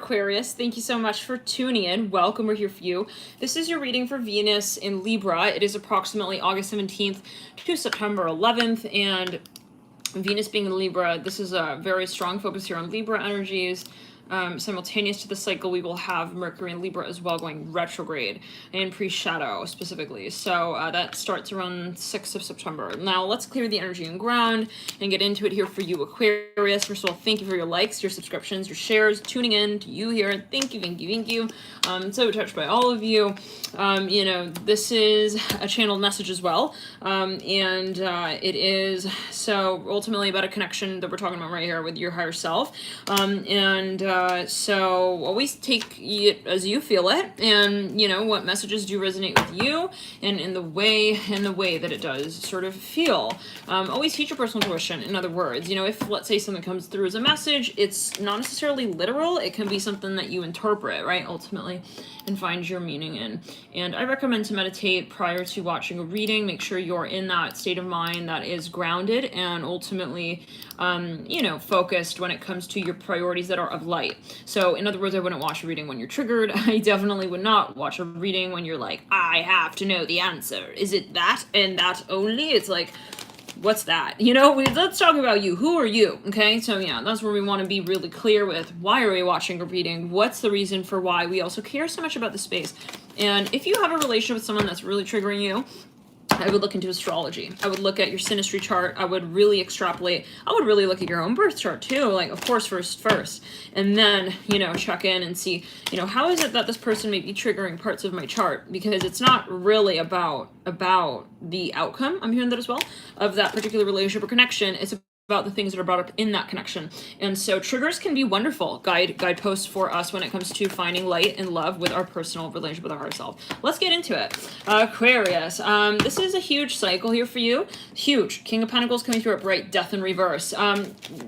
Aquarius. Thank you so much for tuning in. Welcome, we're here for you. This is your reading for Venus in Libra. It is approximately August 17th to September 11th, and Venus being in Libra, this is a very strong focus here on Libra energies. Simultaneous to the cycle, we will have Mercury in Libra as well going retrograde in pre-shadow specifically. So that starts around 6th of September. Now let's clear the energy and ground and get into it here for you, Aquarius. First of all, thank you for your likes, your subscriptions, your shares, tuning in to you here. Thank you, thank you, thank you. So touched by all of you. You know, this is a channeled message as well. It is so ultimately about a connection that we're talking about right here with your higher self. So always take it as you feel it, and you know what messages do resonate with you, and in the way that it does sort of feel. Always teach your personal intuition. In other words, you know, if let's say something comes through as a message, it's not necessarily literal. It can be something that you interpret, right, ultimately, and find your meaning in. And I recommend to meditate prior to watching a reading. Make sure you're in that state of mind that is grounded and ultimately, you know, focused when it comes to your priorities that are of light. So in other words, I wouldn't watch a reading when you're triggered. I definitely would not watch a reading when you're like, I have to know the answer. Is it that and that only? It's like, what's that? You know, let's talk about you. Who are you? Okay, so yeah, that's where we want to be really clear with why are we watching a reading? What's the reason for why we also care so much about the space? And if you have a relationship with someone that's really triggering you, I would look into astrology. I would look at your synastry chart. I would really extrapolate. I would really look at your own birth chart too. Like, of course, first. And then, you know, check in and see, you know, how is it that this person may be triggering parts of my chart? Because it's not really about the outcome, I'm hearing that as well, of that particular relationship or connection. It's about the things that are brought up in that connection. And so triggers can be wonderful guideposts for us when it comes to finding light and love with our personal relationship with our heart self. Let's get into it. Aquarius, this is a huge cycle here for you. Huge. King of Pentacles coming through upright, death in reverse.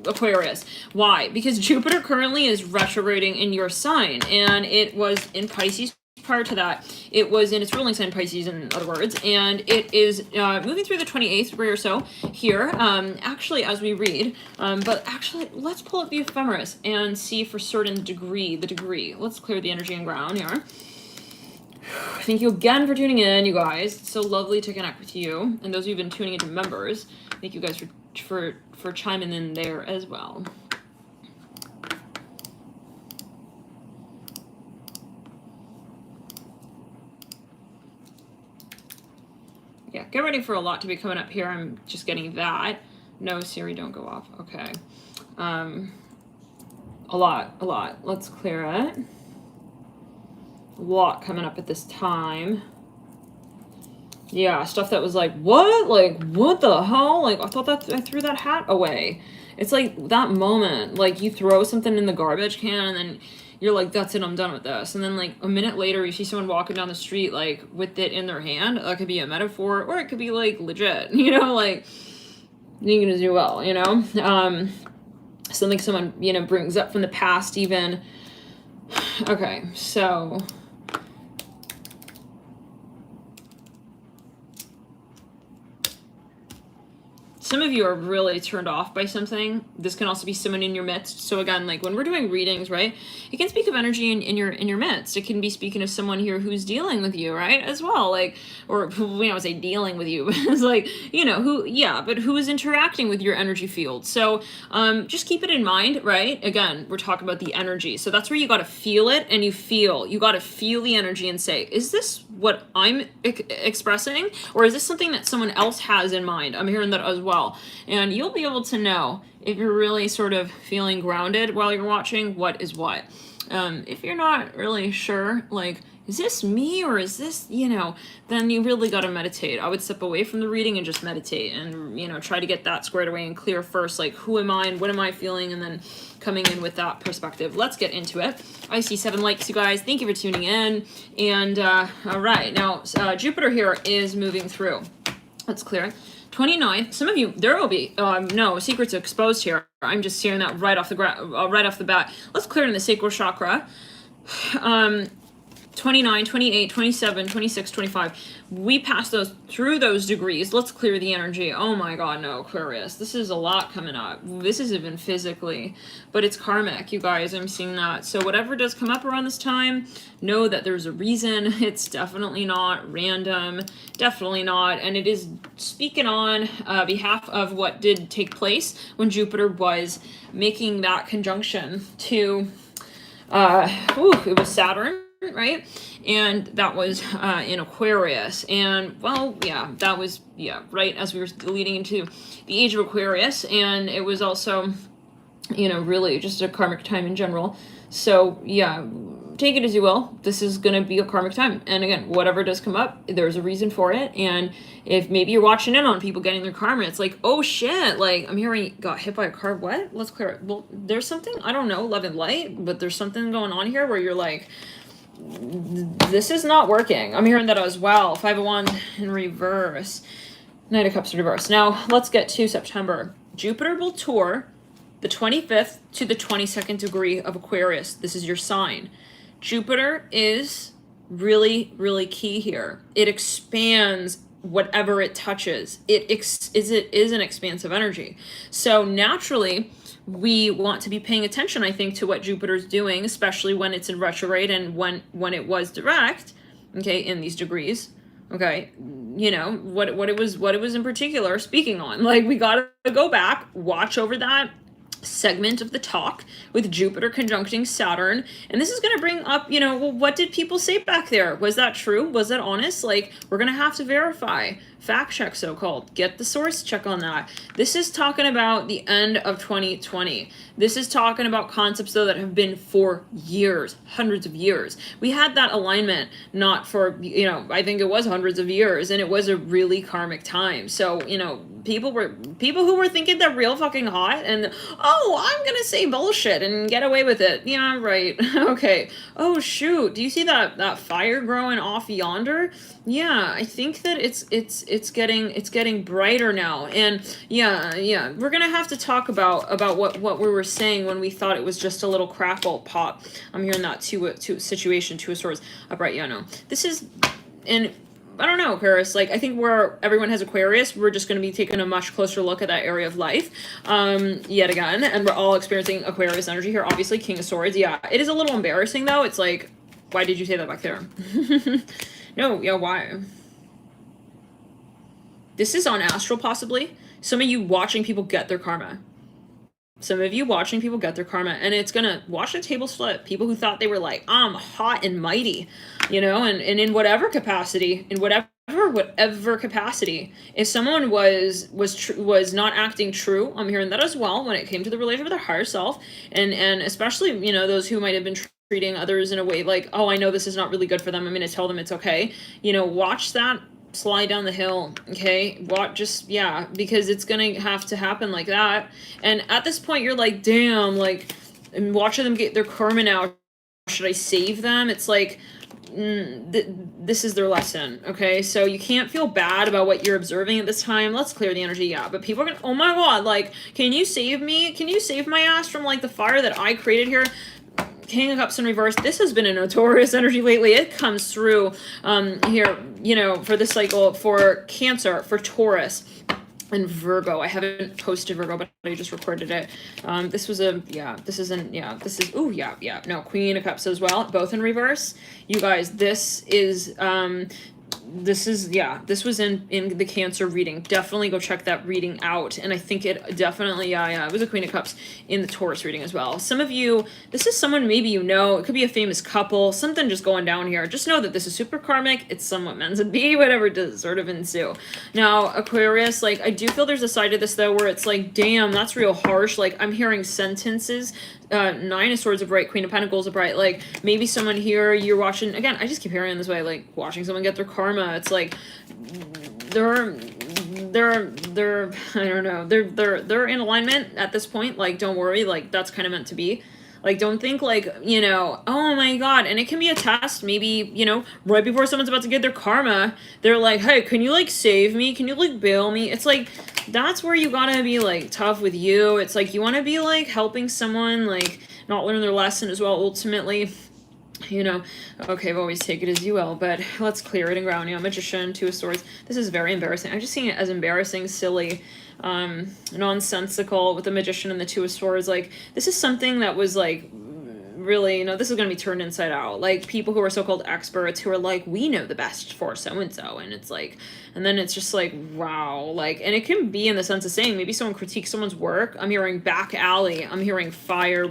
Aquarius. Why? Because Jupiter currently is retrograding in your sign, and it was in Pisces. Prior to that, it was in its ruling sign, Pisces, in other words, and it is moving through the 28th degree or so here, actually, as we read, but actually, let's pull up the ephemeris and see for certain the degree. Let's clear the energy and ground here. Thank you again for tuning in, you guys. It's so lovely to connect with you, and those who've been tuning into members, thank you guys for chiming in there as well. Yeah, get ready for a lot to be coming up here. I'm just getting that. No, Siri, don't go off. Okay. A lot. Let's clear it. A lot coming up at this time. Yeah, stuff that was like, what? Like, what the hell? Like, I thought that I threw that hat away. It's like that moment, like you throw something in the garbage can and then you're like, that's it, I'm done with this. And then like a minute later, you see someone walking down the street, like with it in their hand. That could be a metaphor, or it could be like legit, you know, like you're gonna do well, you know? Something someone, you know, brings up from the past even. Okay, so some of you are really turned off by something. This can also be someone in your midst. So again, like when we're doing readings, right, it can speak of energy in your midst. It can be speaking of someone here who's dealing with you, right, as well. Like, or we don't say dealing with you, but it's like, you know, who is interacting with your energy field. So just keep it in mind, right? Again, we're talking about the energy. So that's where you got to feel it, and you got to feel the energy and say, is this what I'm expressing, or is this something that someone else has in mind? I'm hearing that as well. And you'll be able to know if you're really sort of feeling grounded while you're watching what is what. If you're not really sure, like, is this me or is this, you know, then you really got to meditate. I would step away from the reading and just meditate and, you know, try to get that squared away and clear first. Like, who am I and what am I feeling? And then coming in with that perspective. Let's get into it. I see 7 likes, you guys. Thank you for tuning in. And all right, now Jupiter here is moving through. Let's clear it. 29th, some of you, there will be no secrets exposed here. I'm just hearing that right off the bat. Let's clear in the sacral chakra. 29th 29, 28, 27, 26, 25. We pass through those degrees. Let's clear the energy. Oh my God, no, Aquarius. This is a lot coming up. This is even physically, but it's karmic, you guys. I'm seeing that. So whatever does come up around this time, know that there's a reason. It's definitely not random. Definitely not. And it is speaking on behalf of what did take place when Jupiter was making that conjunction to, it was Saturn, right? And that was in Aquarius. And well, yeah, that was, yeah, right as we were leading into the age of Aquarius. And it was also, you know, really just a karmic time in general. So yeah, take it as you will. This is going to be a karmic time. And again, whatever does come up, there's a reason for it. And if maybe you're watching in on people getting their karma, it's like, oh shit, like I'm hearing got hit by a car. What? Let's clear it. Well, there's something, I don't know, love and light, but there's something going on here where you're like, this is not working. I'm hearing that as well. 5 of Wands in reverse. Knight of Cups in reverse. Now let's get to September. Jupiter will tour the 25th to the 22nd degree of Aquarius. This is your sign. Jupiter is really, really key here. It expands whatever it touches. It is an expansive energy. So naturally, we want to be paying attention, I think, to what Jupiter's doing, especially when it's in retrograde and when it was direct, okay, in these degrees, okay, you know, what it was in particular speaking on. Like, we gotta go back, watch over that segment of the talk with Jupiter conjuncting Saturn, and this is going to bring up, you know, well, what did people say back there? Was that true? Was that honest? Like, we're going to have to verify, fact check, so-called, get the source check on that. This is talking about the end of 2020. This is talking about concepts, though, that have been for years, hundreds of years. We had that alignment not for, you know, I think it was hundreds of years, and it was a really karmic time. So, you know, people who were thinking they're real fucking hot and, oh, I'm gonna say bullshit and get away with it. Yeah, right. Okay. Oh shoot. Do you see that fire growing off yonder? Yeah, I think that it's getting brighter now. And yeah, we're gonna have to talk about what we were saying when we thought it was just a little crackle pop. I'm hearing that to a situation, to a source. Upright, yeah, no. This is, and I don't know, Aquarius, like, I think where everyone has Aquarius, we're just going to be taking a much closer look at that area of life, yet again, and we're all experiencing Aquarius energy here, obviously, King of Swords, yeah, it is a little embarrassing, though, it's like, why did you say that back there? No, yeah, why? This is on astral, possibly, some of you watching people get their karma. Some of you watching people get their karma, and it's gonna watch the tables flip. People who thought they were like, I'm hot and mighty, you know, and in whatever capacity, whatever capacity, if someone was not acting true, I'm hearing that as well when it came to the relationship with their higher self, and especially, you know, those who might have been treating others in a way like, oh, I know this is not really good for them, I'm gonna tell them it's okay, you know, watch that slide down the hill, okay? Because it's gonna have to happen like that. And at this point, you're like, damn, like, I'm watching them get their karma now. Should I save them? It's like, this is their lesson, okay? So you can't feel bad about what you're observing at this time. Let's clear the energy, yeah. But people are gonna, oh my God, like, can you save me? Can you save my ass from, like, the fire that I created here? King of Cups in reverse. This has been a notorious energy lately. It comes through here, you know, for this cycle, for Cancer, for Taurus, and Virgo. I haven't posted Virgo, but I just recorded it. This was a, yeah, this isn't, yeah, this is, ooh, yeah, no, Queen of Cups as well, both in reverse. You guys, this is, this was in the Cancer reading. Definitely go check that reading out. And I think it definitely, it was a Queen of Cups in the Taurus reading as well. Some of you, this is someone maybe you know, it could be a famous couple, something just going down here. Just know that this is super karmic. It's somewhat meant to be, whatever does sort of ensue. Now, Aquarius, like, I do feel there's a side of this, though, where it's like, damn, that's real harsh. Like, I'm hearing sentences. Nine of Swords upright, Queen of Pentacles upright. Like, maybe someone here, you're watching, again, I just keep hearing this way, like, watching someone get their karma. It's like, they're I don't know, they're in alignment at this point. Like, don't worry, like, that's kind of meant to be. Like, don't think, like, you know, oh my God. And it can be a test. Maybe, you know, right before someone's about to get their karma, they're like, hey, can you, like, save me? Can you, like, bail me? It's like, that's where you gotta be, like, tough with you. It's like, you want to be, like, helping someone, like, not learn their lesson as well, ultimately. you know, okay, I've always take it as you will, but let's clear it and ground. You know, Magician, Two of Swords. This is very embarrassing. I'm just seeing it as embarrassing, silly, nonsensical with the Magician and the Two of Swords. Like, this is something that was like, really, you know, this is going to be turned inside out. Like, people who are so-called experts who are like, we know the best for so-and-so. And it's like, and then it's just like, wow. Like, and it can be in the sense of saying, maybe someone critiques someone's work. I'm hearing back alley. I'm hearing fire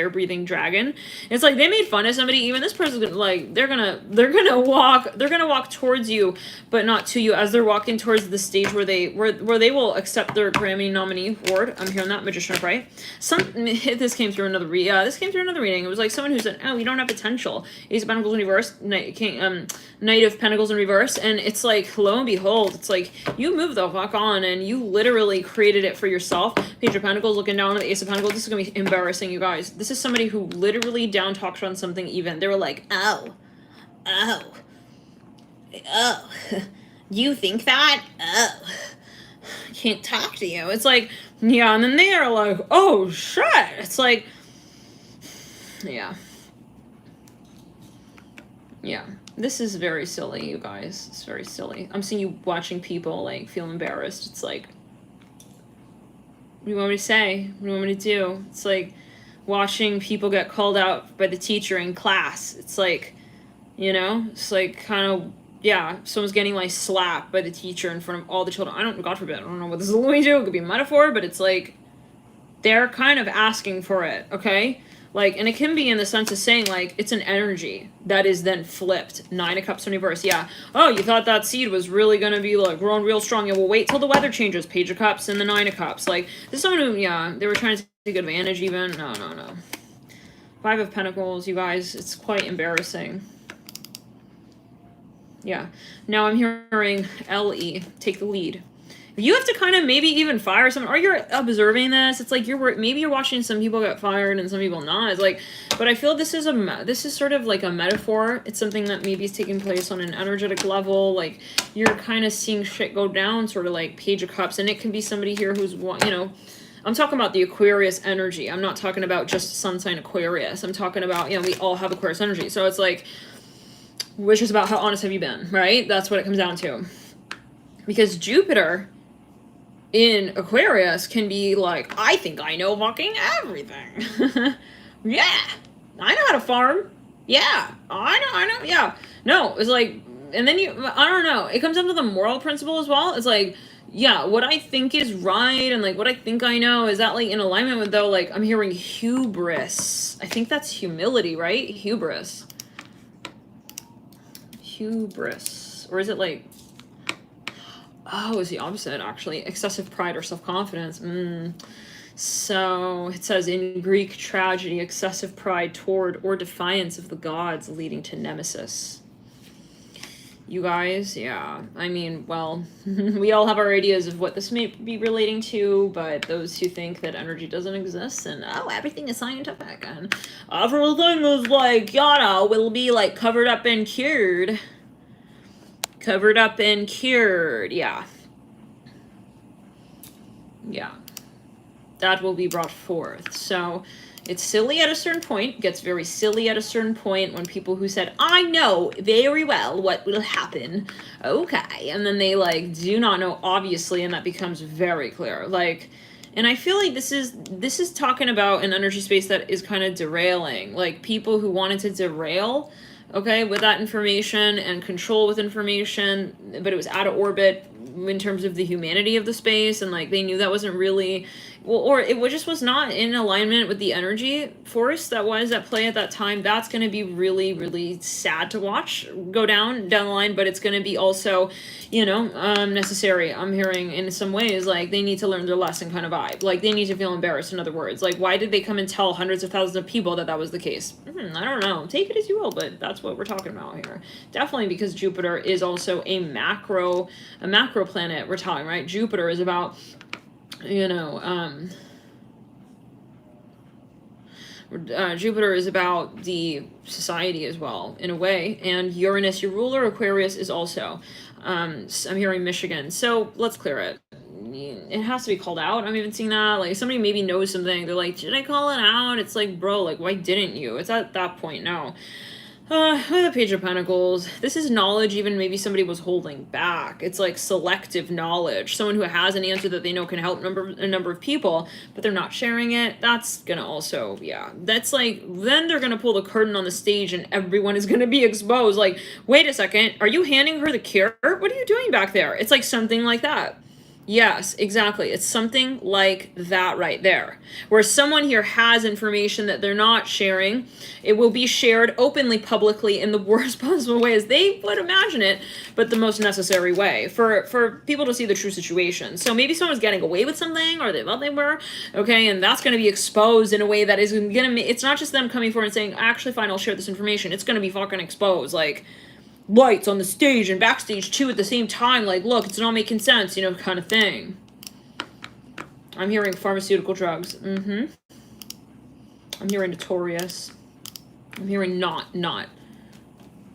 breathing dragon. It's like they made fun of somebody. Even this person's gonna, like, they're gonna walk towards you, but not to you, as they're walking towards the stage where they will accept their Grammy nominee award. I'm hearing that, Magician, right? This came through another reading. It was like someone who said, oh, you don't have potential. Ace of Pentacles in reverse, Knight of Pentacles in reverse, and it's like, lo and behold, it's like you move the fuck on and you literally created it for yourself. Page of Pentacles looking down on the Ace of Pentacles. This is gonna be embarrassing, you guys. This is somebody who literally down talked on something even. They were like, oh, you think that? Oh, I can't talk to you. It's like, yeah, and then they are like, oh, shit. It's like, yeah. Yeah. This is very silly, you guys. It's very silly. I'm seeing you watching people, like, feel embarrassed. It's like, what do you want me to say? What do you want me to do? It's like watching people get called out by the teacher in class. It's like, you know, it's like kind of, yeah, someone's getting like slapped by the teacher in front of all the children. God forbid, I don't know what this is alluding to. It could be a metaphor, but it's like they're kind of asking for it, okay? Like, and it can be in the sense of saying, like, it's an energy that is then flipped. Nine of Cups in reverse, yeah. Oh, you thought that seed was really going to be, like, growing real strong. Yeah, well, wait till the weather changes. Page of Cups and the Nine of Cups. Like, this is someone who, yeah, they were trying to take advantage even. No. Five of Pentacles, you guys, it's quite embarrassing. Yeah. Now I'm hearing LE, take the lead. You have to kind of maybe even fire someone, or you're observing this. It's like maybe you're watching some people get fired and some people not. It's like, but I feel this is sort of like a metaphor. It's something that maybe is taking place on an energetic level. Like, you're kind of seeing shit go down, sort of like Page of Cups, and it can be somebody here who's, you know, I'm talking about the Aquarius energy. I'm not talking about just sun sign Aquarius. I'm talking about, you know, we all have Aquarius energy. So it's like, which is about how honest have you been, right? That's what it comes down to. Because Jupiter in Aquarius can be like, I think I know fucking everything. Yeah, I know how to farm. Yeah, I know, yeah. No, it's like, and then I don't know. It comes down to the moral principle as well. It's like, yeah, what I think is right and like what I think I know, is that like in alignment with, though, like I'm hearing hubris. I think that's humility, right? Hubris. Or is it like, oh, it's the opposite, actually. Excessive pride or self-confidence. So it says in Greek tragedy, excessive pride toward or defiance of the gods leading to nemesis. You guys, yeah. I mean, well, we all have our ideas of what this may be relating to, but those who think that energy doesn't exist and, oh, everything is scientific and everything is like, will be like covered up and cured. Yeah. That will be brought forth. So it's silly at a certain point, gets very silly at a certain point when people who said, I know very well what will happen, okay, and then they like do not know, obviously, and that becomes very clear. Like, and I feel like this is talking about an energy space that is kind of derailing, like people who wanted to derail, okay, with that information and control with information, but it was out of orbit in terms of the humanity of the space, and like they knew that wasn't really, well, or it just was not in alignment with the energy force that was at play at that time. That's going to be really, really sad to watch go down the line, but it's going to be also, you know, necessary. I'm hearing in some ways like they need to learn their lesson kind of vibe. Like they need to feel embarrassed, in other words. Like, why did they come and tell hundreds of thousands of people that was the case? I don't know. Take it as you will, but that's what we're talking about here. Definitely because Jupiter is also a macro planet we're talking, right? Jupiter is about, you know, Jupiter is about the society as well, in a way, and Uranus, your ruler, Aquarius, is also, I'm hearing Michigan, so let's clear it. it has to be called out. I'm even seeing that. Like, somebody maybe knows something. They're like, should I call it out? It's like, bro, like, why didn't you? It's at that point now. With the Page of Pentacles, this is knowledge even maybe somebody was holding back. It's like selective knowledge. Someone who has an answer that they know can help a number of people, but they're not sharing it. That's gonna also, yeah. That's like, then they're gonna pull the curtain on the stage and everyone is gonna be exposed. Like, wait a second, are you handing her the cure? What are you doing back there? It's like something like that. Yes, exactly. It's something like that right there. Where someone here has information that they're not sharing. It will be shared openly, publicly, in the worst possible way as they would imagine it, but the most necessary way for people to see the true situation. So maybe someone's getting away with something, or they thought they were, okay, and that's going to be exposed in a way that is going to it's not just them coming forward and saying, actually, fine, I'll share this information. It's going to be fucking exposed, like, lights on the stage and backstage too at the same time, like, look, it's not making sense, you know, kind of thing. I'm hearing pharmaceutical drugs. I'm hearing notorious. I'm hearing not.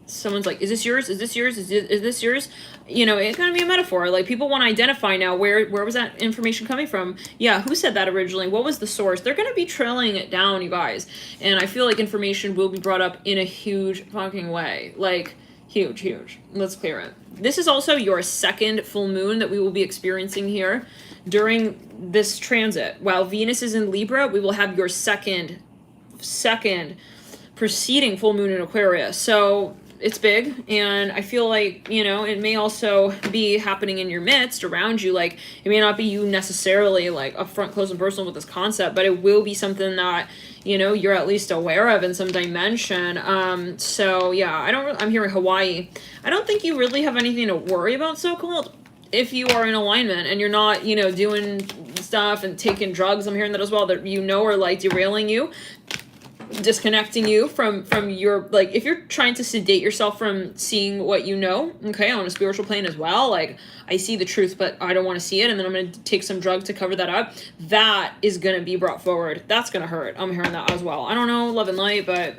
Someone's like, is this yours? Is this yours? Is this yours? You know, it's gonna be a metaphor. Like, people want to identify now, where was that information coming from? Yeah, who said that originally? What was the source? They're gonna be trailing it down, you guys. And I feel like information will be brought up in a huge fucking way. Like, huge. Let's clear it. This is also your second full moon that we will be experiencing here during this transit. While Venus is in Libra, we will have your second preceding full moon in Aquarius. So it's big, and I feel like, you know, it may also be happening in your midst, around you. Like, it may not be you necessarily, like, up front, close, and personal with this concept, but it will be something that, you know, you're at least aware of in some dimension. So yeah, I'm hearing Hawaii. I don't think you really have anything to worry about, so-called, if you are in alignment and you're not, you know, doing stuff and taking drugs. I'm hearing that as well, that, you know, are like derailing you, disconnecting you from your, like, if you're trying to sedate yourself from seeing what you know, okay, on a spiritual plane as well, like, I see the truth but I don't want to see it, and then I'm going to take some drug to cover that up, that is going to be brought forward. That's going to hurt. I'm hearing that as well. I don't know, love and light, but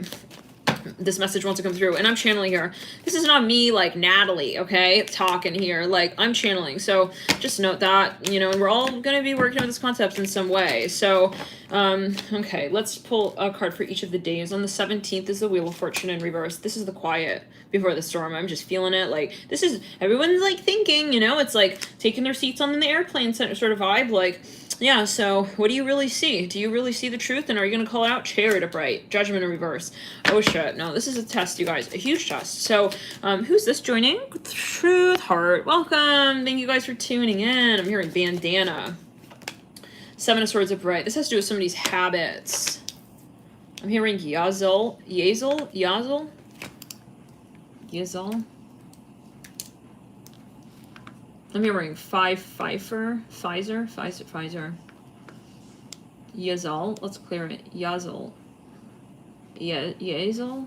this message wants to come through, and I'm channeling here. This is not me, like, Natalie, okay, talking here. Like, I'm channeling, so just note that, you know, and we're all going to be working on this concept in some way. So okay, let's pull a card for each of the days. On the 17th is the Wheel of Fortune in reverse. This is the quiet before the storm. I'm just feeling it. Like, this is everyone's, like, thinking, you know, it's like taking their seats on the airplane sort of vibe. Like, yeah, so what do you really see? Do you really see the truth? And are you going to call it out? Chariot upright. Judgment in reverse. Oh, shit. No, this is a test, you guys. A huge test. So, who's this joining? Truth Heart. Welcome. Thank you guys for tuning in. I'm hearing bandana. Seven of Swords upright. This has to do with somebody's habits. I'm hearing Yazel. I'm hearing Pfizer. Yazal. Let's clear it. Yazal. Yazal.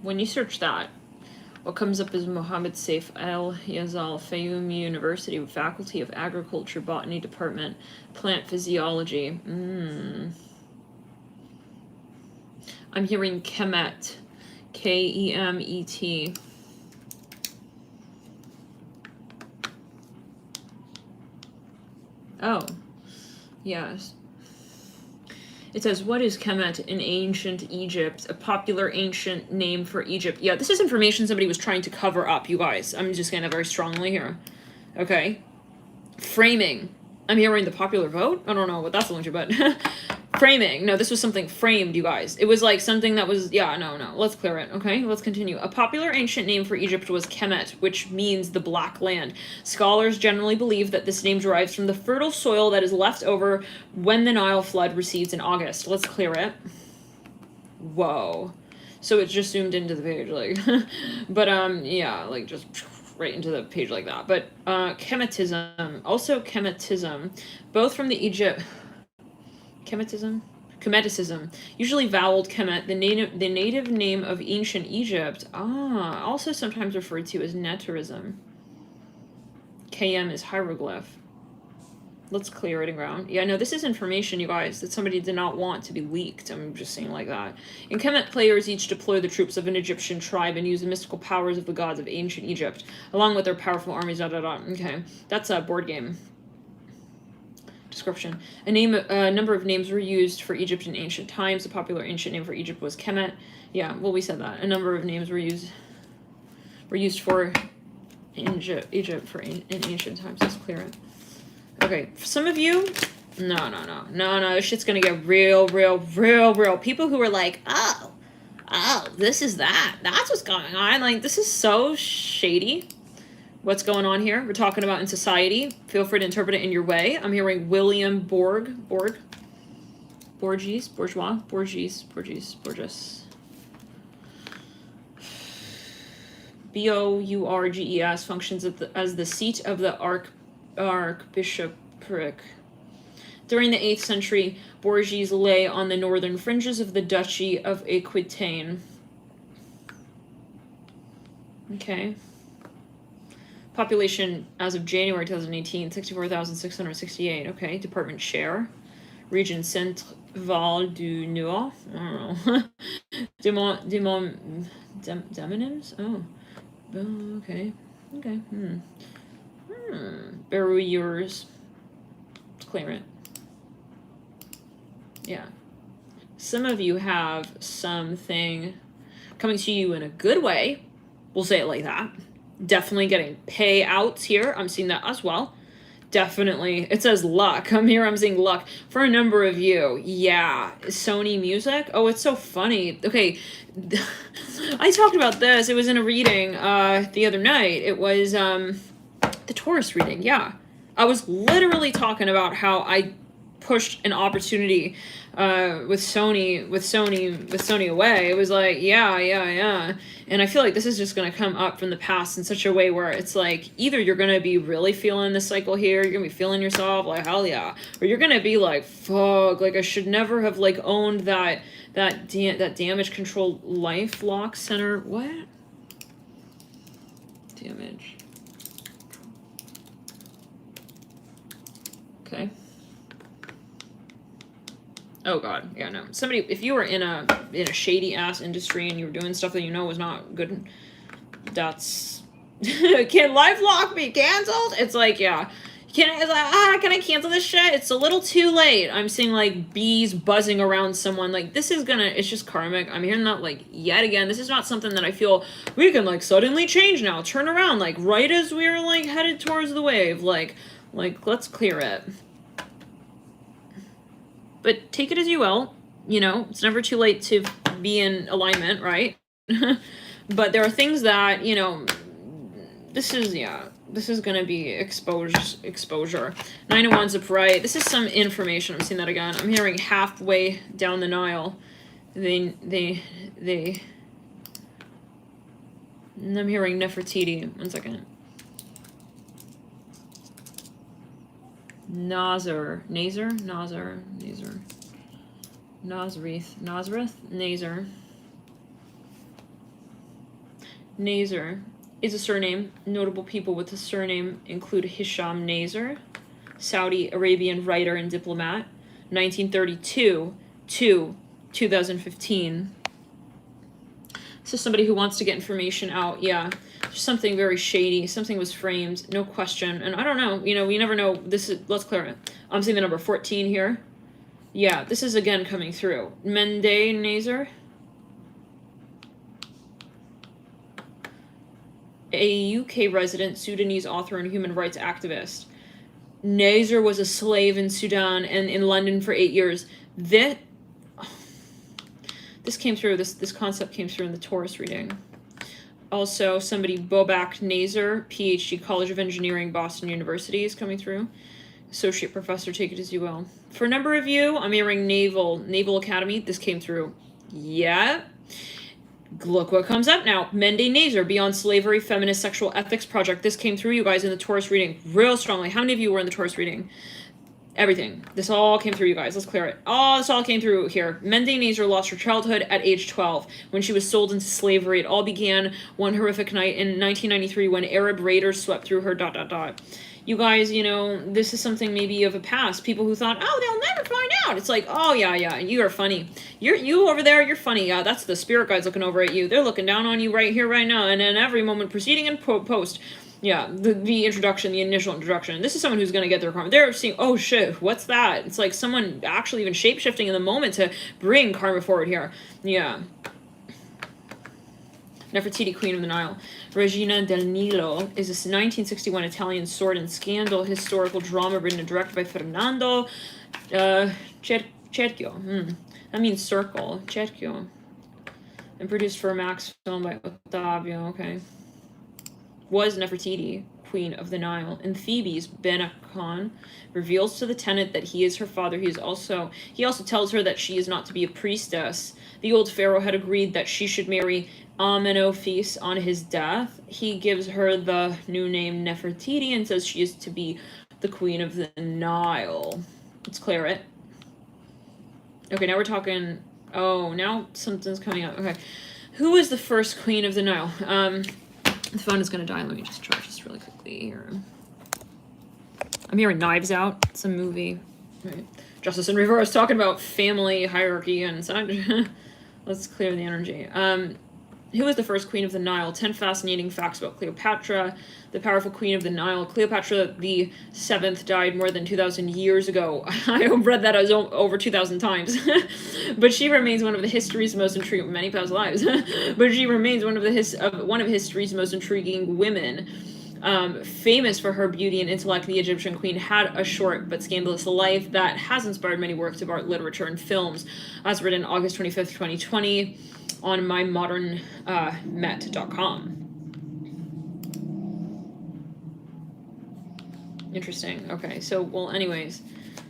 When you search that, what comes up is Mohammed Saif Al Yazal, Fayoum University, Faculty of Agriculture, Botany Department, Plant Physiology. I'm hearing Kemet, Kemet. Oh, yes. It says, what is Kemet in ancient Egypt? A popular ancient name for Egypt. Yeah, this is information somebody was trying to cover up, you guys. I'm just going to very strongly here. Okay. Framing. I'm hearing the popular vote. I don't know what that's alluding to, but framing. No, this was something framed, you guys. It was like something that was, yeah, no. Let's clear it, okay? Let's continue. A popular ancient name for Egypt was Kemet, which means the Black Land. Scholars generally believe that this name derives from the fertile soil that is left over when the Nile flood recedes in August. Let's clear it. Whoa. So it just zoomed into the page, like, but, yeah, like, just right into the page like that. But, Kemetism, also Kemetism, both from the Kemeticism, usually voweled Kemet, the native name of ancient Egypt. Also sometimes referred to as Neterism. KM is hieroglyph. Let's clear it and ground. Yeah, no, this is information, you guys, that somebody did not want to be leaked. I'm just saying like that. In Kemet, players each deploy the troops of an Egyptian tribe and use the mystical powers of the gods of ancient Egypt, along with their powerful armies, Okay, that's a board game. Description. A number of names were used for Egypt in ancient times. The popular ancient name for Egypt was Kemet. Yeah, well, we said that. A number of names were used for Egypt for in ancient times. Let's clear it. Okay, for some of you, no, this shit's gonna get real. People who are like, oh, this is that. That's what's going on. Like, this is so shady. What's going on here? We're talking about in society. Feel free to interpret it in your way. I'm hearing William Borges. Borges. Borges. Bourges functions as the seat of the archbishopric. During the 8th century, Bourges lay on the northern fringes of the Duchy of Aquitaine. Okay. Population as of January 2018, 64,668. Okay. Department share. Region Centre-Val du Nord. I don't know. Demonyms? Oh. Okay. Barriers. Let's clear it. Yeah. Some of you have something coming to you in a good way. We'll say it like that. Definitely getting payouts here. I'm seeing that as well. Definitely. It says luck. I'm seeing luck for a number of you. Yeah. Sony Music. Oh, it's so funny. Okay. I talked about this. It was in a reading the other night. It was the Taurus reading. Yeah. I was literally talking about how I pushed an opportunity with Sony away. It was like, yeah. And I feel like this is just going to come up from the past in such a way where it's like, either you're going to be really feeling the cycle here, you're going to be feeling yourself like, hell yeah, or you're going to be like, fuck, like I should never have like owned that damage control life lock center. What? Damage. Okay. Oh god, yeah, no. Somebody, if you were in a shady ass industry and you were doing stuff that you know was not good, that's can LifeLock be canceled? It's like, yeah. Can I cancel this shit? It's a little too late. I'm seeing like bees buzzing around someone. Like, this is gonna, it's just karmic. I'm hearing that like yet again. This is not something that I feel we can like suddenly change now, turn around, like right as we're like headed towards the wave. Like let's clear it. But take it as you will. You know, it's never too late to be in alignment, right? But there are things that, you know, this is going to be exposure. 9 of Wands upright. This is some information. I'm seeing that again. I'm hearing halfway down the Nile. And I'm hearing Nefertiti. 1 second. Nazareth. Nazar is a surname. Notable people with the surname include Hisham Nazar, Saudi Arabian writer and diplomat, 1932 to 2015. This is somebody who wants to get information out. Yeah. Something very shady. Something was framed. No question. And I don't know. You know, we never know. Let's clear it. I'm seeing the number 14 here. Yeah, this is again coming through. Mende Nazar. A UK resident, Sudanese author and human rights activist. Nazar was a slave in Sudan and in London for 8 years. This came through. This concept came through in the Taurus reading. Also, somebody, Bobak Nazar, PhD, College of Engineering, Boston University, is coming through. Associate professor, take it as you will. For a number of you, I'm hearing Naval Academy. This came through. Yeah. Look what comes up now. Mende Nazar, Beyond Slavery, Feminist Sexual Ethics Project. This came through, you guys, in the Taurus reading real strongly. How many of you were in the Taurus reading? Everything. This all came through, you guys. Let's clear it. Oh, this all came through here. Mende Nazar lost her childhood at age 12 when she was sold into slavery. It all began one horrific night in 1993 when Arab raiders swept through her ... you guys, you know, this is something maybe of a past. People who thought, oh, they'll never find out. It's like, oh yeah, you are funny. You over there, you're funny. Yeah, that's the spirit guides looking over at you. They're looking down on you right here, right now, and then every moment preceding and post. Yeah, the introduction, the initial introduction. This is someone who's going to get their karma. They're seeing, oh shit, what's that? It's like someone actually even shape-shifting in the moment to bring karma forward here. Yeah. Nefertiti, Queen of the Nile. Regina del Nilo is a 1961 Italian sword and scandal historical drama written and directed by Fernando Cerchio. That means circle. Cerchio. And produced for Max Film by Ottavio. Okay. Was Nefertiti, Queen of the Nile, and Thebes, Benakon, reveals to the tenant that he is her father. He also tells her that she is not to be a priestess. The old pharaoh had agreed that she should marry Amenophis on his death. He gives her the new name Nefertiti and says she is to be the Queen of the Nile. Let's clear it. Okay, now we're talking... Oh, now something's coming up. Okay. Who was the first Queen of the Nile? The phone is going to die. Let me just charge this really quickly here. I'm hearing Knives Out. It's a movie. Right. Justice in Reverse, talking about family hierarchy and such. Let's clear the energy. Who was the first Queen of the Nile? 10 fascinating facts about Cleopatra, the powerful Queen of the Nile. Cleopatra the 7th died more than 2,000 years ago. I read that as over 2,000 times. But she remains one of the history's most intriguing, many past lives. But she remains one of history's most intriguing women. Famous for her beauty and intellect, the Egyptian queen had a short but scandalous life that has inspired many works of art, literature, and films. As written August 25th, 2020 on mymodernmet.com. Interesting. Okay, so, well, anyways,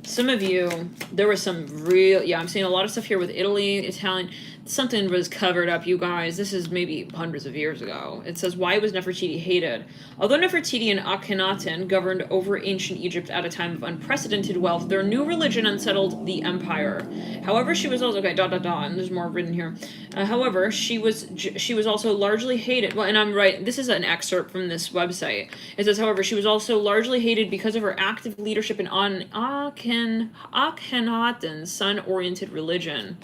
some of you, there was some real, I'm seeing a lot of stuff here with Italy, Italian. Something was covered up, you guys. This is maybe hundreds of years ago. It says, why was Nefertiti hated? Although Nefertiti and Akhenaten governed over ancient Egypt at a time of unprecedented wealth, their new religion unsettled the empire. However, she was also, okay, and there's more written here. However, she was also largely hated. Well, and I'm right, this is an excerpt from this website. It says, however, she was also largely hated because of her active leadership in Akhenaten's sun-oriented religion.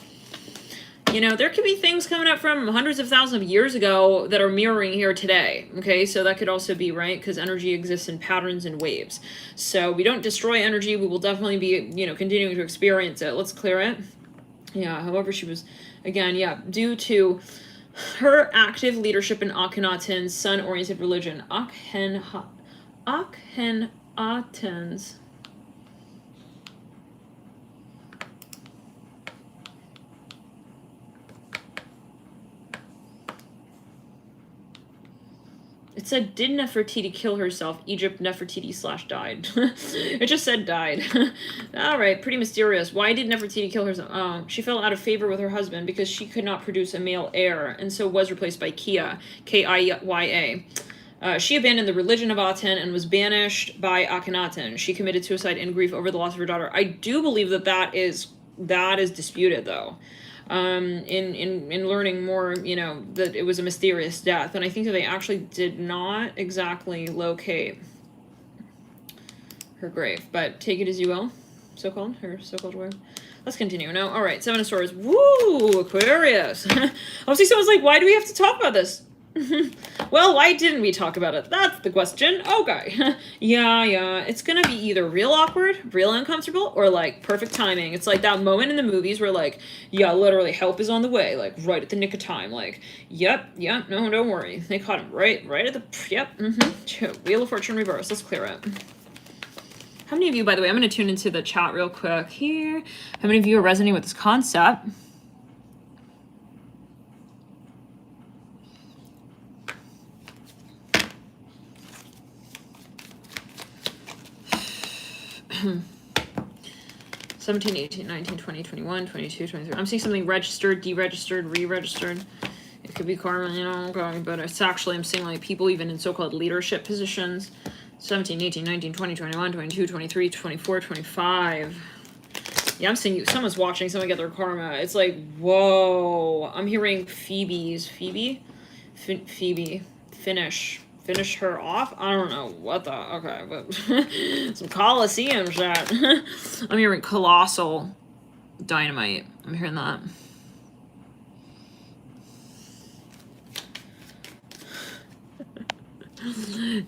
You know, there could be things coming up from hundreds of thousands of years ago that are mirroring here today, okay? So that could also be, right? Because energy exists in patterns and waves. So we don't destroy energy. We will definitely be, continuing to experience it. Let's clear it. Yeah, however, she was, again, due to her active leadership in Akhenaten's sun-oriented religion. Akhenaten's... It said, did Nefertiti kill herself? Egypt, Nefertiti / died. It just said died. All right, pretty mysterious. Why did Nefertiti kill herself? Oh, she fell out of favor with her husband because she could not produce a male heir, and so was replaced by Kia, Kiya. She abandoned the religion of Aten and was banished by Akhenaten. She committed suicide in grief over the loss of her daughter. I do believe that is disputed, though. In learning more, that it was a mysterious death. And I think that they actually did not exactly locate her grave, but take it as you will. Her so-called grave. Let's continue now. All right, 7 of Swords. Woo, Aquarius. Obviously someone's like, why do we have to talk about this? Well, why didn't we talk about it? That's the question. Okay. Yeah. It's gonna be either real awkward, real uncomfortable, or like perfect timing. It's like that moment in the movies where like, literally help is on the way, like right at the nick of time. Like, no, don't worry. They caught him right at the, Wheel of Fortune reverse. Let's clear it. How many of you, by the way, I'm gonna tune into the chat real quick here. How many of you are resonating with this concept? Hmm. 17, 18, 19, 20, 21, 22, 23. I'm seeing something registered, deregistered, re-registered. It could be karma, okay, but it's actually, I'm seeing like people even in so-called leadership positions. 17, 18, 19, 20, 21, 22, 23, 24, 25. Yeah, I'm seeing someone's watching someone get their karma. It's like, whoa. I'm hearing Phoebe, Finnish finish her off. I don't know what the, okay, but some Colosseum shit. I'm hearing colossal dynamite. I'm hearing that.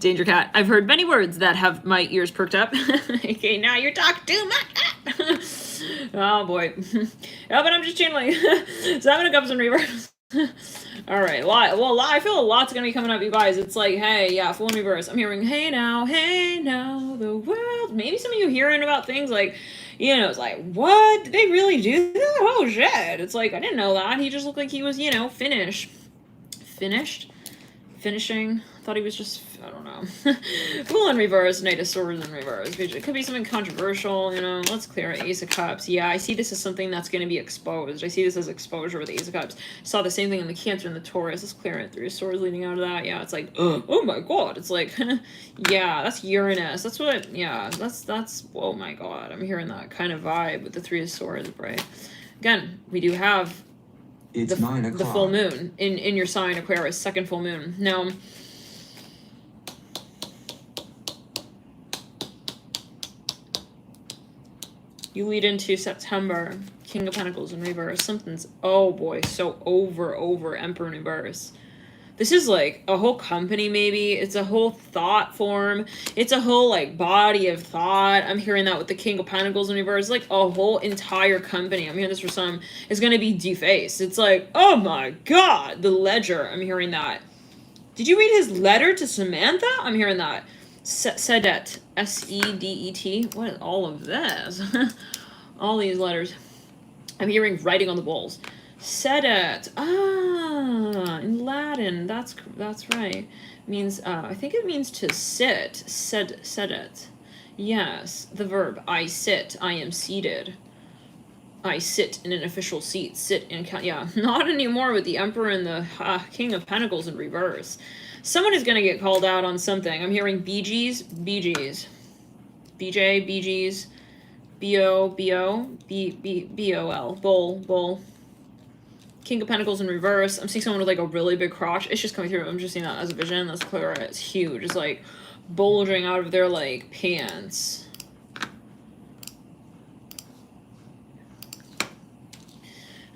Danger Cat. I've heard many words that have my ears perked up. Okay, now you're talking too much. Oh boy. Yeah, but I'm just channeling. Seven of Cups in reverse. All right. Well, I feel a lot's gonna be coming up, you guys. It's like, hey, yeah, full in reverse. I'm hearing, hey now, the world. Maybe some of you hearing about things like, you know, it's like, what? Did they really do that? Oh shit. It's like, I didn't know that. He just looked like he was, you know, finishing. Thought he was just, I don't know. Fool in reverse, Knight of Swords in reverse. It could be something controversial, you know. Let's clear it. Ace of Cups. Yeah, I see this as something that's going to be exposed. I see this as exposure with the Ace of Cups. Saw the same thing in the Cancer and the Taurus. Let's clear it. 3 of Swords leading out of that. Yeah, it's like, oh my god. It's like, yeah, that's Uranus. That's what, yeah, that's, oh my god. I'm hearing that kind of vibe with the 3 of Swords, right? Again, we do have it's the full moon in your sign, Aquarius, second full moon. Now, you lead into September, King of Pentacles in reverse. Something's, oh boy, so over Emperor in reverse. This is like a whole company, maybe. It's a whole thought form. It's a whole like body of thought. I'm hearing that with the King of Pentacles in reverse. Like a whole entire company. I'm hearing this for some. Is going to be defaced. It's like, oh my god, the ledger. I'm hearing that. Did you read his letter to Samantha? I'm hearing that. Sedet. S-E-D-E-T. What is all of this? All these letters. I'm hearing writing on the bowls. Sedet. Ah, in Latin. That's right. Means, I think it means to sit. Sedet. Yes, the verb. I sit. I am seated. I sit in an official seat. Sit in, yeah. Not anymore with the Emperor and the King of Pentacles in reverse. Someone is going to get called out on something. I'm hearing BGs. BJ, BGs, B-O-L, Bull. King of Pentacles in reverse. I'm seeing someone with like a really big crotch. It's just coming through. I'm just seeing that as a vision. That's clear. It's huge. It's like bulging out of their like pants.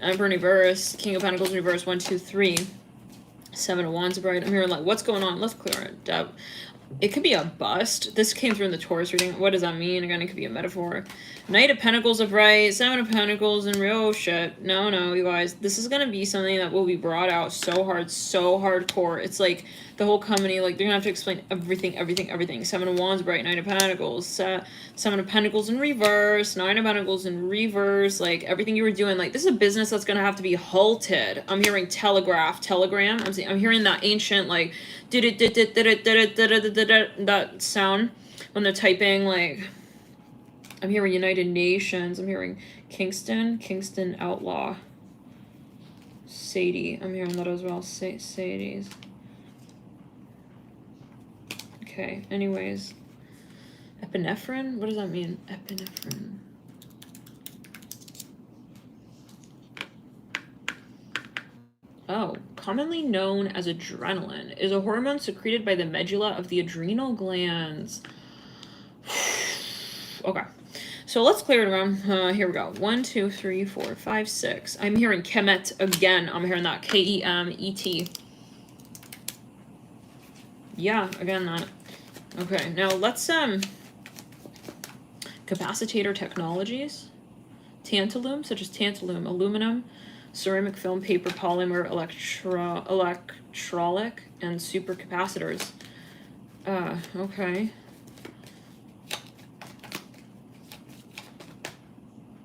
Emperor in reverse. King of Pentacles in reverse. 1, 2, 3. 7 of Wands bright. I'm hearing like, what's going on? Let's clear it. It could be a bust. This came through in the Taurus reading. What does that mean? Again, it could be a metaphor. Knight of Pentacles of right. 7 of Pentacles and oh shit. No, you guys. This is going to be something that will be brought out so hard, so hardcore. It's like the whole company, like they're going to have to explain everything. 7 of Wands bright. Knight of Pentacles. 7 of Pentacles in reverse. 9 of Pentacles in reverse. Like everything you were doing. Like this is a business that's going to have to be halted. I'm hearing telegram. I'm hearing that ancient like that sound when they're typing. Like I'm hearing United Nations. I'm hearing Kingston outlaw. Sadie. I'm hearing that as well. Sadie's. Okay. Anyways, epinephrine. What does that mean? Epinephrine. Oh, commonly known as adrenaline, is a hormone secreted by the medulla of the adrenal glands. Okay, so let's clear it around. Here we go. 1, 2, 3, 4, 5, 6. I'm hearing Kemet again. I'm hearing that. K-E-M-E-T. Yeah, again that. Okay, now let's capacitor technologies. Tantalum, such as tantalum, aluminum, ceramic film, paper, polymer, electrolytic, and supercapacitors. Okay.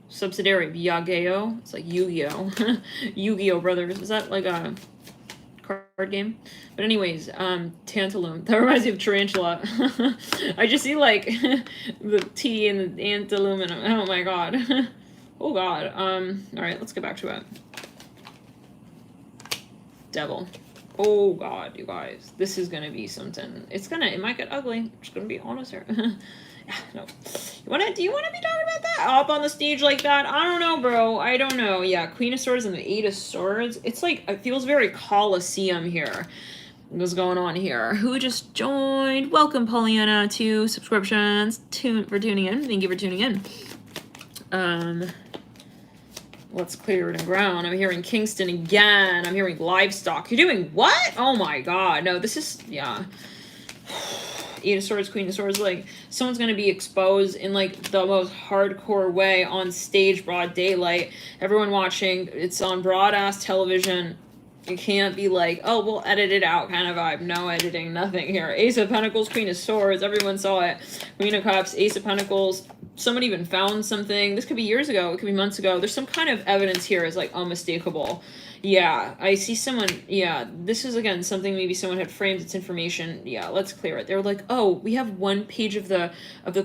Subsidiary, Yageo. It's like Yu-Gi-Oh! Yu-Gi-Oh! Brothers. Is that like a card game? But anyways, tantalum. That reminds me of tarantula. I just see like the T and the antaluminum. Oh my god. Oh god. Alright, let's get back to it. Devil. Oh god, you guys. This is gonna be something. It might get ugly. I'm just gonna be honest here. No. Do you wanna be talking about that? Up on the stage like that? I don't know, bro. I don't know. Yeah, Queen of Swords and the 8 of Swords. It's like, it feels very Colosseum here. What's going on here? Who just joined? Welcome, Pollyanna, to subscriptions. For tuning in. Thank you for tuning in. Let's clear it and ground. I'm hearing Kingston again. I'm hearing livestock. You're doing what? Oh my god. No, this is, yeah. Eight of Swords, Queen of Swords, like, someone's gonna be exposed in, like, the most hardcore way on stage, broad daylight. Everyone watching, it's on broad-ass television. You can't be like, oh, we'll edit it out kind of vibe. No editing, nothing here. Ace of Pentacles, Queen of Swords, everyone saw it. Queen of Cups, Ace of Pentacles. Someone even found something. This could be years ago. It could be months ago. There's some kind of evidence here is, like, unmistakable. Yeah, I see someone, yeah, this is, again, something maybe someone had framed its information. Yeah, let's clear it. They were like, oh, we have one page of the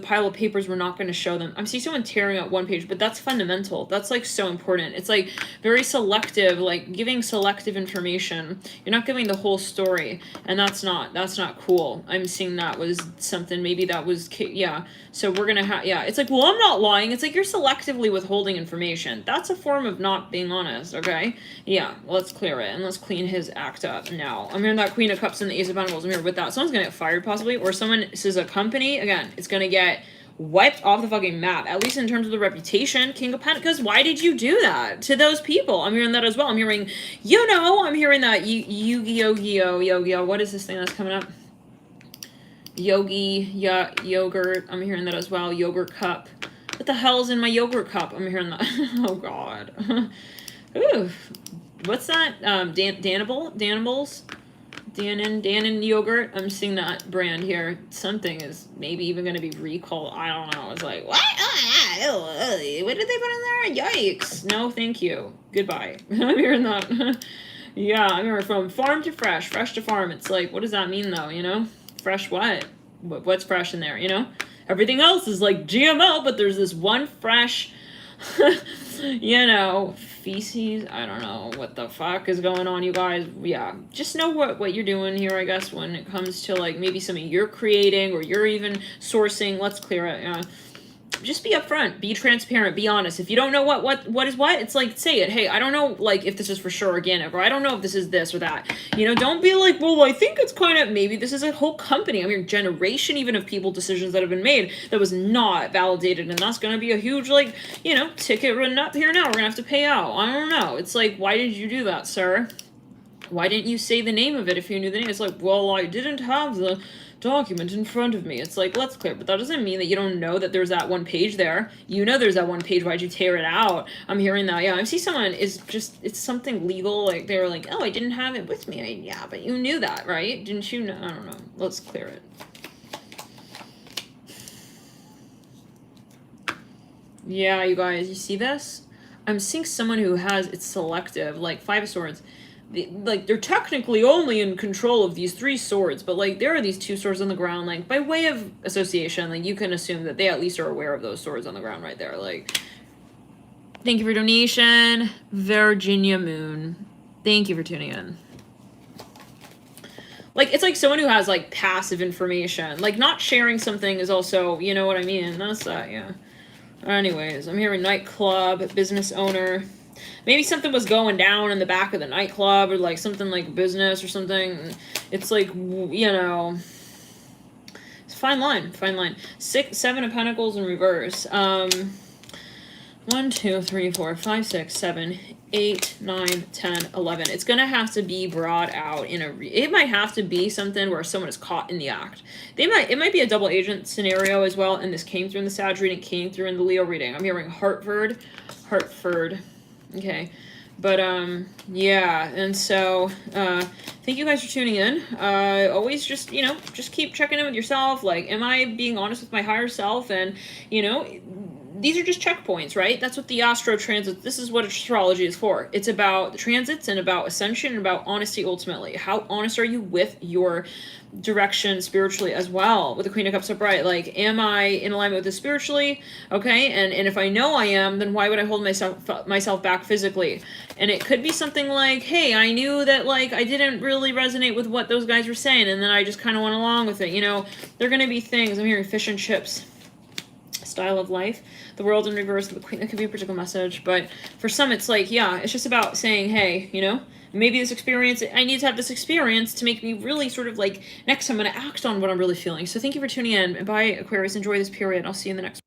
pile of papers, we're not going to show them. I see someone tearing out one page, but that's fundamental. That's, like, so important. It's, like, very selective, like, giving selective information. You're not giving the whole story, and that's not cool. I'm seeing that was something, maybe that was, yeah, so we're going to have, yeah, it's like, well, I'm not lying. It's like you're selectively withholding information. That's a form of not being honest, okay? Yeah, let's clear it, and let's clean his act up now. I'm hearing that Queen of Cups and the Ace of Pentacles. I'm here with that. Someone's gonna get fired, possibly, or someone, this is a company, again, it's gonna get wiped off the fucking map, at least in terms of the reputation. King of Pentacles, because why did you do that to those people? I'm hearing that as well. I'm hearing, you know, I'm hearing that Yu-Gi-Oh, what is this thing that's coming up? Yogurt, I'm hearing that as well. Yogurt cup. What the hell is in my yogurt cup? I'm hearing that. Oh, God. Ooh. What's that? Danimals? Dannon yogurt. I'm seeing that brand here. Something is maybe even going to be recalled. I don't know. It's like, what? What did they put in there? Yikes. No, thank you. Goodbye. I'm hearing that. Yeah, I'm hearing from farm to fresh to farm. It's like, what does that mean, though, you know? Fresh what? What's fresh in there, you know? Everything else is like GMO, but there's this one fresh, you know, feces. I don't know what the fuck is going on, you guys. Yeah, just know what you're doing here, I guess, when it comes to, like, maybe something you're creating or you're even sourcing. Let's clear it. Just be upfront, be transparent, be honest. If you don't know what is what, it's like, say it. Hey, I don't know, like, if this is for sure organic, or I don't know if this is this or that. You know, don't be like, well, I think it's kind of, maybe this is a whole company. I mean, generation even of people, decisions that have been made that was not validated, and that's going to be a huge, like, you know, ticket written up here now. We're going to have to pay out. I don't know. It's like, why did you do that, sir? Why didn't you say the name of it if you knew the name? It's like, well, I didn't have the document in front of me. It's like, let's clear, but that doesn't mean that you don't know that there's that one page there. You know there's that one page. Why'd you tear it out? I'm hearing that. Yeah, I see someone is just, it's something legal, like they were like, oh, I didn't have it with me. Yeah, but you knew that, right? Didn't you know? I don't know. Let's clear it. Yeah, you guys, you see this? I'm seeing someone who has, it's selective, like Five of Swords. Like, they're technically only in control of these 3 swords, but, like, there are these 2 swords on the ground, like, by way of association, like, you can assume that they at least are aware of those swords on the ground right there, like. Thank you for donation, Virginia Moon. Thank you for tuning in. Like, it's like someone who has, like, passive information. Like, not sharing something is also, you know what I mean? That's that, yeah. Anyways, I'm hearing nightclub, business owner. Maybe something was going down in the back of the nightclub, or like something like business or something. It's like, you know, it's a fine line. 7 of Pentacles in reverse. 1, 2, 3, 4, 5, 6, 7, 8, 9, 10, 11. It's gonna have to be brought out in it might have to be something where someone is caught in the act. It might be a double agent scenario as well, and this came through in the Sag reading, came through in the Leo reading. I'm hearing Hartford. Okay, but yeah, and so thank you guys for tuning in. Always just, you know, just keep checking in with yourself, like, am I being honest with my higher self? And, you know, these are just checkpoints, right? That's what the astro transits, this is what astrology is for. It's about the transits and about ascension and about honesty ultimately. How honest are you with your direction spiritually as well? With the Queen of Cups upright, like, am I in alignment with this spiritually? Okay, and if I know I am, then why would I hold myself back physically? And it could be something like, hey, I knew that, like, I didn't really resonate with what those guys were saying, and then I just kind of went along with it. You know, they're going to be things. I'm hearing fish and chips. Style of life, the world in reverse, the Queen. That could be a particular message, but for some it's like, yeah, it's just about saying, hey, you know, maybe this experience, I need to have this experience to make me really sort of like, next time I'm going to act on what I'm really feeling. So thank you for tuning in. Bye, Aquarius. Enjoy this period. I'll see you in the next one.